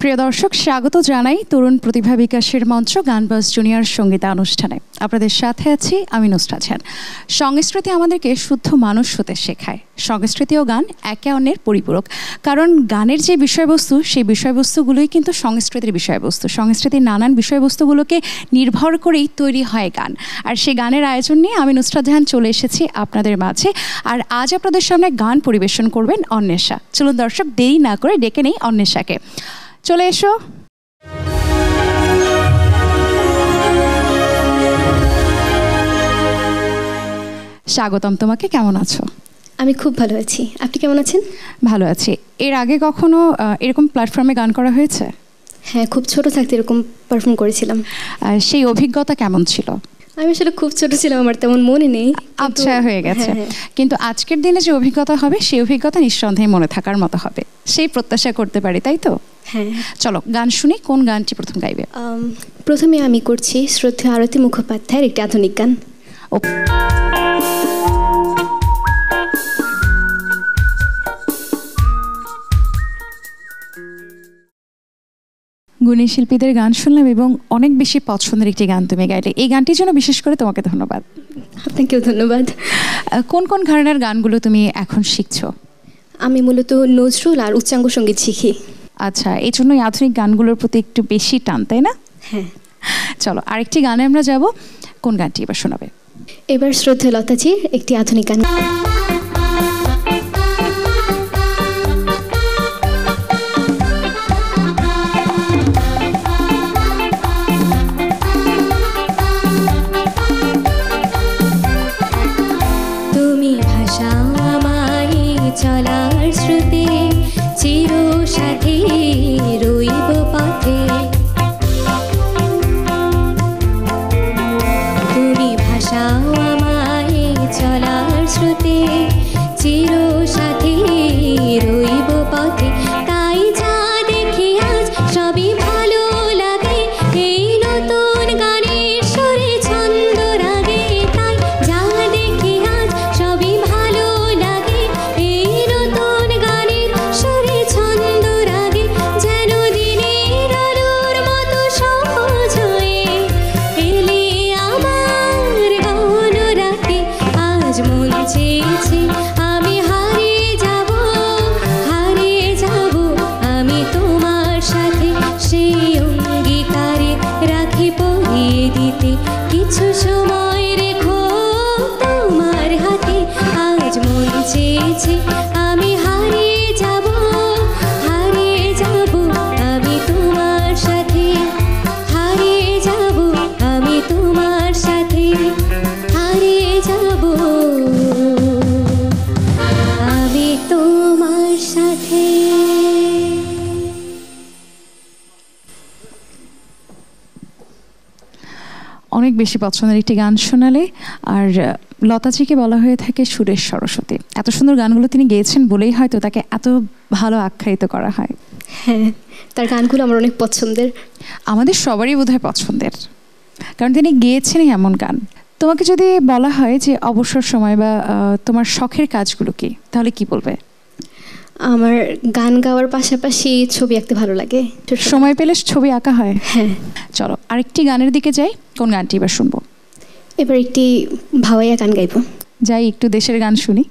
প্রিয় দর্শক, স্বাগত জানাই তরুণ প্রতিভা বিকাশের মঞ্চ গানবাজ জুনিয়র সঙ্গীতানুষ্ঠানে। আপনাদের সাথে আছি আমি নুসরাত জাহান। সংস্কৃতি আমাদেরকে শুদ্ধ মানুষ হতে শেখায়। সংস্কৃতি ও গান একে অন্যের পরিপূরক, কারণ গানের যে বিষয়বস্তু সেই বিষয়বস্তুগুলোই কিন্তু সংস্কৃতির বিষয়বস্তু। সংস্কৃতির নানান বিষয়বস্তুগুলোকে নির্ভর করেই তৈরি হয় গান। আর সেই গানের আয়োজন নিয়ে আমি নুসরাত জাহান চলে এসেছি আপনাদের মাঝে। আর আজ আপনাদের সামনে গান পরিবেশন করবেন অন্বেষা। চলুন দর্শক, দেরি না করে ডেকে নেই অন্বেষাকে। চলে এসো। স্বাগতম তোমাকে। কেমন আছো? আমি খুব ভালো আছি, আপনি কেমন আছেন? ভালো আছি। এর আগে কখনো এরকম প্ল্যাটফর্মে গান করা হয়েছে? হ্যাঁ, খুব ছোট থাকতে এরকম পারফর্ম করেছিলাম। সেই অভিজ্ঞতা কেমন ছিল? আমি আসলে খুব ছোট ছিলাম, আমার তেমন মনে নেই। আচ্ছা, হয়ে গেছে। কিন্তু আজকের দিনে যে অভিজ্ঞতা হবে সেই অভিজ্ঞতা নিঃসন্দেহে মনে থাকার মতো হবে, সেই প্রত্যাশা করতে পারি, তাই তো? হ্যাঁ। চলো গান শুনি। কোন গানটি প্রথম গাইবে? প্রথমে আমি করছি শ্রদ্ধেয় আরতি মুখোপাধ্যায়ের একটি আধুনিক গান। গুণী শিল্পীদের গান শুনলাম এবং অনেক বেশি পছন্দের একটি গান তুমি গাইলে। এই গানটির জন্য বিশেষ করে তোমাকে ধন্যবাদ। আপনাকেও ধন্যবাদ। কোন কোন ঘরানার গানগুলো তুমি এখন শিখছো? আমি মূলত নজরুল আর উচ্চাঙ্গ সঙ্গীত শিখি। আচ্ছা, এই জন্যই আধুনিক গানগুলোর প্রতি একটু বেশি টান, তাই না? হ্যাঁ। চলো আরেকটি গানে আমরা যাব। কোন গানটি এবার শোনাবে? এবার শ্রদ্ধেয় লতাজির একটি আধুনিক গান। চলার শ্রুতি চির সাথী রইব পথে, তুমি ভাষাও আমায় চলার শ্রুতি চির সাথী রইব পথে। তাই যা দেখি আজ সবই ভালো লাগে, এই নতুন গানের সুরে ছন্দ রাগে। তাই যা দেখি আজ সবই ভালো লাগে, এই নতুন গানের সুরে ছন্দ রাগে। যেন দিনের আলোর মতো সহজ হয়ে এলে আমার গহন রাতে। আজ মন চেয়েছে আমি হারিয়ে যাব আমি তোমার সাথে, সেই অঙ্গীকারে রাখি পরিয়ে দিতে কিছু সময় রেখো তোমার হাতে। আজ মন চেয়েছে আমি হারিয়ে যাব আমি তোমার সাথে, হারিয়ে যাব আমি তোমার সাথে, হারিয়ে যাব আমি তোমার সাথে। অনেক বেশি পছন্দের একটি গান শোনালে। আর লতাজিকে বলা হয়ে থাকে সুরের সরস্বতী। এত সুন্দর গানগুলো তিনি গেয়েছেন বলেই হয়তো তাকে এত ভালো আখ্যায়িত করা হয়। হ্যাঁ, তার গানগুলো আমার অনেক পছন্দের। আমাদের সবারই বোধহয় পছন্দের, কারণ তিনি গেয়েছেনই এমন গান। তোমাকে যদি বলা হয় যে অবসর সময় বা তোমার শখের কাজগুলো কি, তাহলে কি বলবে? আমার গান গাওয়ার পাশাপাশি ছবি আঁকতে ভালো লাগে। সময় পেলে ছবি আঁকা হয়? হ্যাঁ। চলো আরেকটি গানের দিকে যাই। কোন গানটি এবার শুনবো? এবার একটি ভাওয়াইয়া গান গাইব। যাই, একটু দেশের গান শুনি।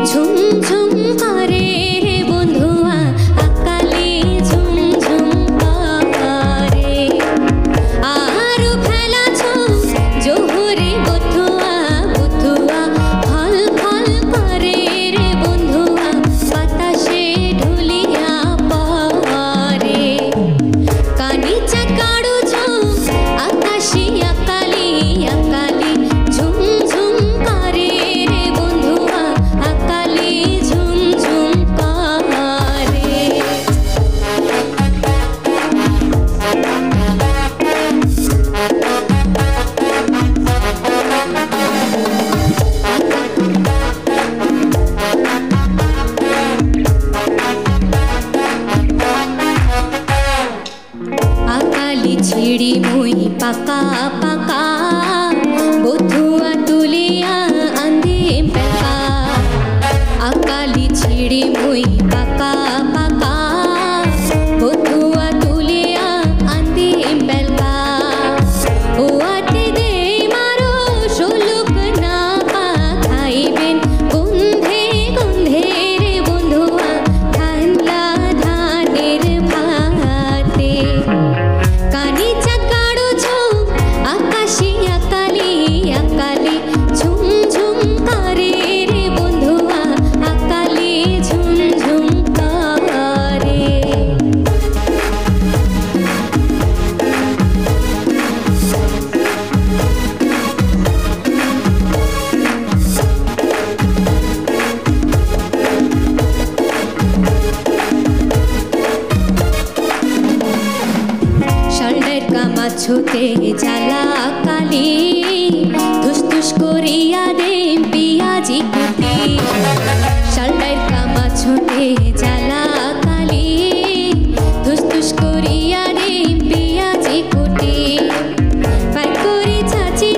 ঝুম ঝুম করে বন্ধুয়া, আকালে ঝুম ঝুম মাছতে জ্বালা কালি ধুস ধুস করিয়া দে পিয়াজি কুটি শালটাইর কামাছতে জ্বালা কালি ধুস ধুস করিয়া দে পিয়াজি কুটি পাই করে চাচি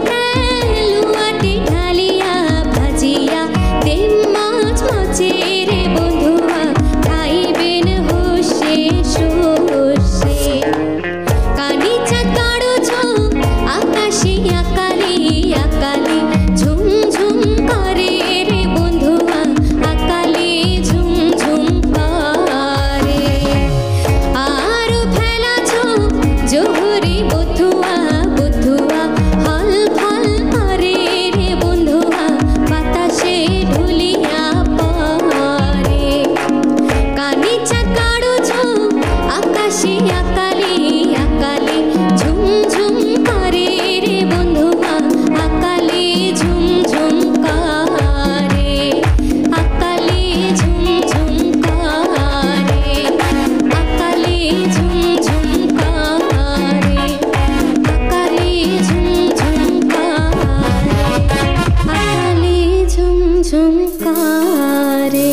লুয়াটি ঢালিয়া ভাজিয়া দে মাছ মাছে রে বন্ধুয়া খাইবেন হোসে সর্ষে কানি চাকাড়ো ঝোম আকাশে আকালি আকালি ঝুম ঝুম করে রে বন্ধুয়া আকালি ঝুম ঝুম করে আর ফেলা ঝোম জোহরি বধুয়া বধুয়া হল ফল করে রে বন্ধুয়া বাতাসে ঢুলিয়া পরে কানি চাকাড়ো ঝোম আকাশে আকালি আকালি ঝুম ঝুম করে রে বন্ধুয়া আকালি ঝুম ঝুম করে আকালি ঝুম ঝুম করে আকালি ঝুম ঝুম করে আকালি ঝুম ঝুম করে আকালি ঝুম ঝুম করে।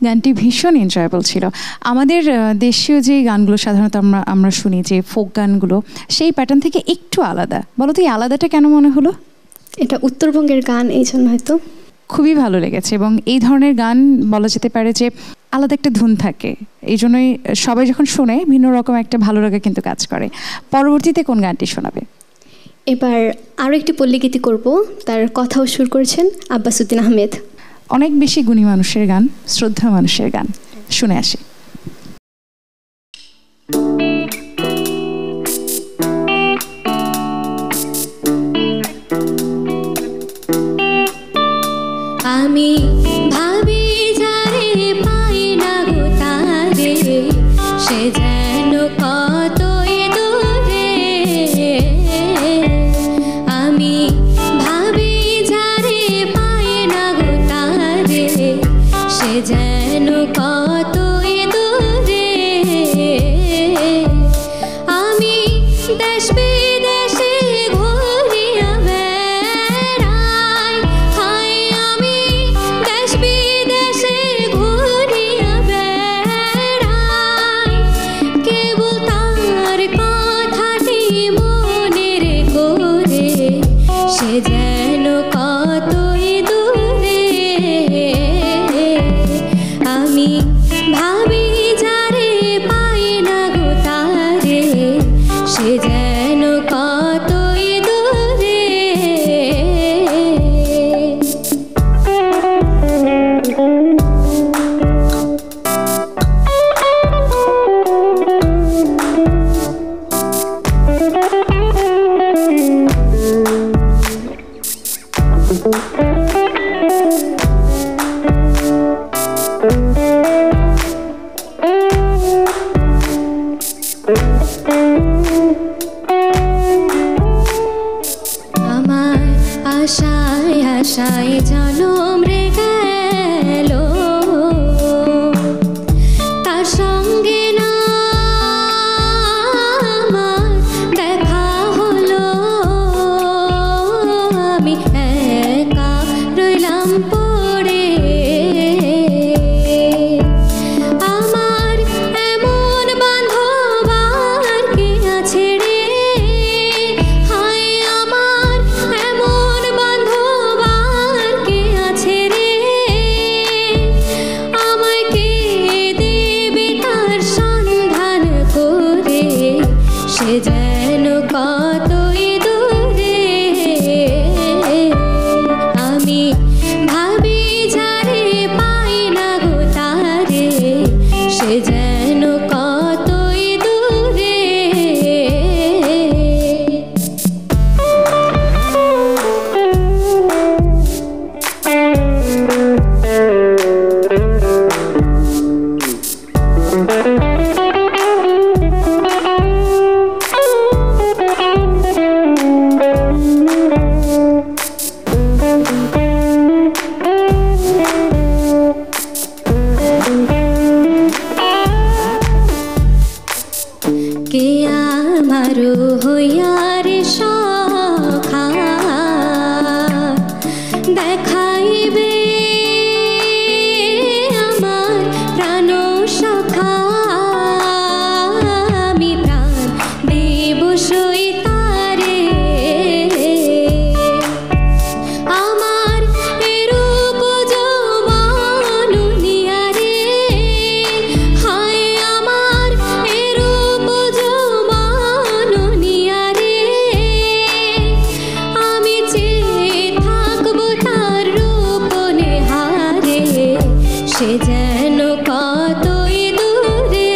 গানটি ভীষণ এনজয়েবল ছিল। আমাদের দেশীয় যে গানগুলো সাধারণত আমরা শুনি যে ফোক গানগুলো, সেই প্যাটার্ন থেকে একটু আলাদা। বলো তো এই আলাদাটা কেন মনে হলো? এটা উত্তরবঙ্গের গান, এই জন্য হয়তো খুবই ভালো লেগেছে। এবং এই ধরনের গান বলা যেতে পারে যে আলাদা একটা ধুন থাকে, এই জন্যই সবাই যখন শোনে ভিন্ন রকম একটা ভালো লাগা কিন্তু কাজ করে। পরবর্তীতে কোন গানটি শোনাবে? এবার আরও একটি পল্লীগীতি করব, তার কথাও সুর করেছেন আব্বাসউদ্দিন আহমেদ। অনেক বেশি গুণী মানুষের গান, শ্রদ্ধা মানুষের গান, শুনে আসি। আমি ভাবি যারে পাই না গো তারে, সে যেন কতই দূরে। আমি ভাবি যারে পাই না গো তারে, সে যেন কতই দূরে। আমি দেশ বিদেশে ঘুরিয়া বেড়াই, হায় আমি দেশ বিদেশে ঘুরিয়া বেড়াই, কেবল তার কথাটি মনের করে, সে যেন কতই দূরে। লইয়ার সখা দেখাইবে আমার প্রাণ সখা আমি প্রাণ দেব সইতারে আমার এরূপ যৌবন নিয়ারে হায় আমার এরূপ যৌবন নিয়ারে আমি চেয়ে থাকবো তার রূপ নেহারে সে যেন কতই দূরে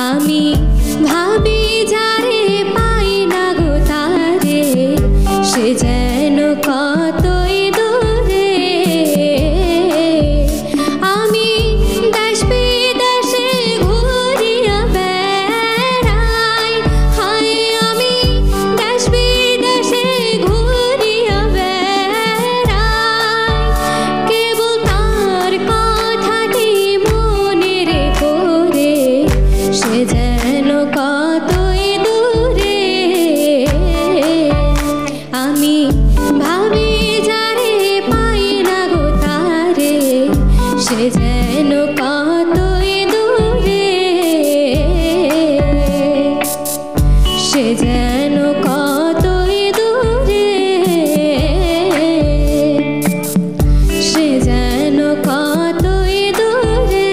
আমি ভাবি যারে পাই না গো তারে সে যেন কতই দূরে আমি দেশ বিদেশে ঘুরিয়া বেড়াই হায় আমি দেশ বিদেশে ঘুরিয়া বেড়াই কেবল তার কথাটি মনে রে করে সে যেন কতই দূরে আমি ভাবি যারে পাই না গো তারে সে যেন কতই দূরে সে যেন কতই দূরে সে যেন কতই দূরে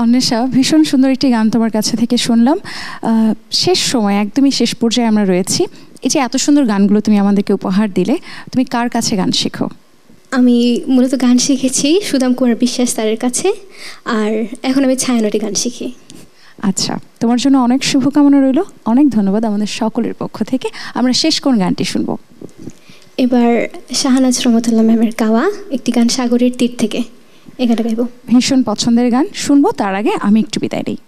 অন্বেষা, ভীষণ সুন্দর একটি গান তোমার কাছে থেকে শুনলাম। শেষ সময়, একদমই শেষ পর্যায়ে আমরা রয়েছি। এই যে এত সুন্দর গানগুলো তুমি আমাদেরকে উপহার দিলে, তুমি কার কাছে গান শেখো? আমি মূলত গান শিখেছি সুদাম কুমার বিশ্বাস স্যারের কাছে, আর এখন আমি ছায়ানটে গান শিখি। আচ্ছা, তোমার জন্য অনেক শুভকামনা রইল। অনেক ধন্যবাদ আমাদের সকলের পক্ষ থেকে। আমরা শেষ কোন গানটি শুনবো? এবার শাহানাজ রহমতুল্লাহ ম্যামের গাওয়া একটি গান সাগরের তীর থেকে, এ গানটা গাইব। ভীষণ পছন্দের গান শুনবো, তার আগে আমি একটু বিদায় নিই।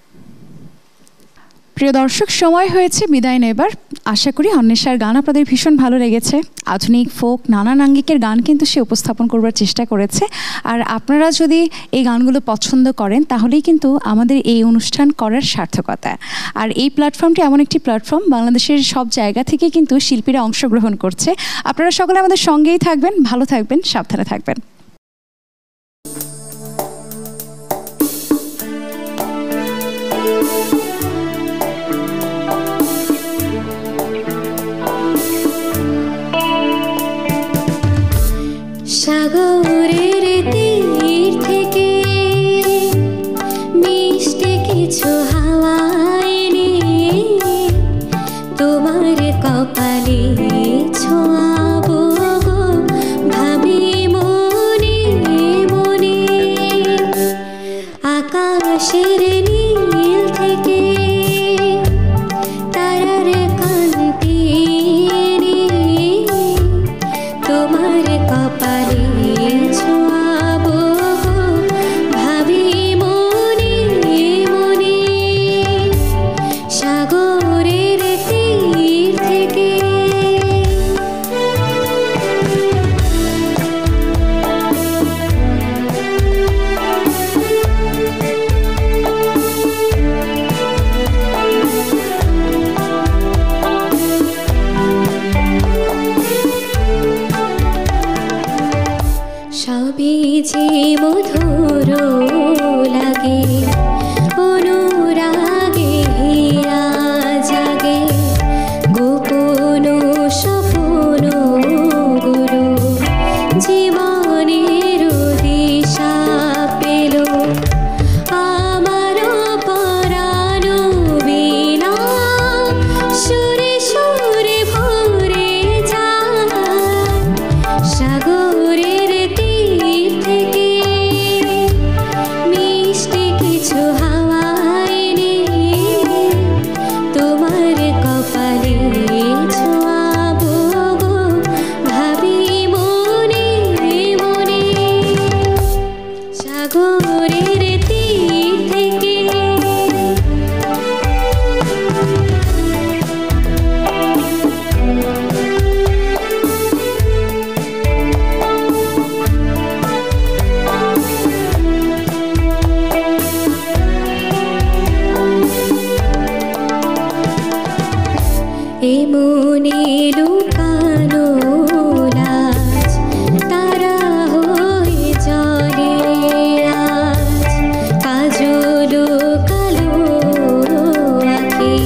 প্রিয় দর্শক, সময় হয়েছে বিদায় নেবার। আশা করি অন্বেষার গান আপনাদের ভীষণ ভালো লেগেছে। আধুনিক, ফোক, নানান আঙ্গিকের গান কিন্তু সে উপস্থাপন করবার চেষ্টা করেছে। আর আপনারা যদি এই গানগুলো পছন্দ করেন তাহলেই কিন্তু আমাদের এই অনুষ্ঠান করার সার্থকতা। আর এই প্ল্যাটফর্মটি এমন একটি প্ল্যাটফর্ম, বাংলাদেশের সব জায়গা থেকে কিন্তু শিল্পীরা অংশগ্রহণ করছে। আপনারা সকলে আমাদের সঙ্গেই থাকবেন, ভালো থাকবেন, সাবধানে থাকবেন। সাগরের তীর থেকে মিষ্টি কিছু হাওয়ায় নিয়ে তোমার কপালে ছোঁয়াবো গো, ভাবি মনে মনে আকাশের নীল থেকে তারার কান্তি তোমার কপালে ছোঁয়াবো ভাবি মনে মনে সাগরের তীর থেকে। মনে লুকানো লাজ তারা হয়ে জলে আজ কাজল কালো আঁখি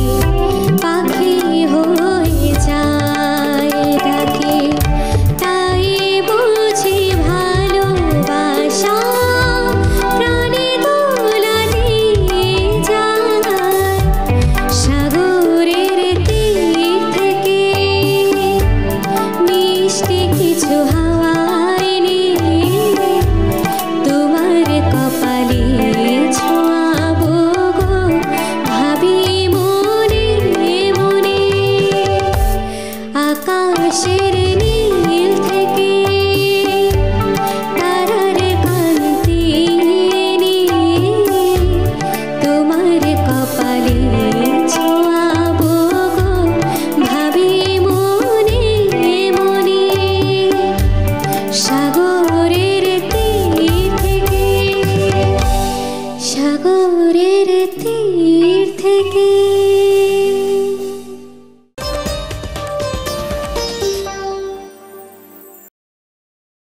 পাখি হয়ে যায় ডাকে তাই বুঝি ভালোবাসা প্রাণে দোলা দিয়ে যায় সাগরের তীর থেকে মিষ্টি কিছু হাওয়ায় নিয়ে তোমার কপালে ছোঁয়াবো গো ভাবি মনে মনে আকাশের নীল থেকে তারার কান্তি নিয়ে তোমার কপালে ছোঁয়াবো গো ভাবি মনে মনে সাগরের তীর থেকে সাগরের তীর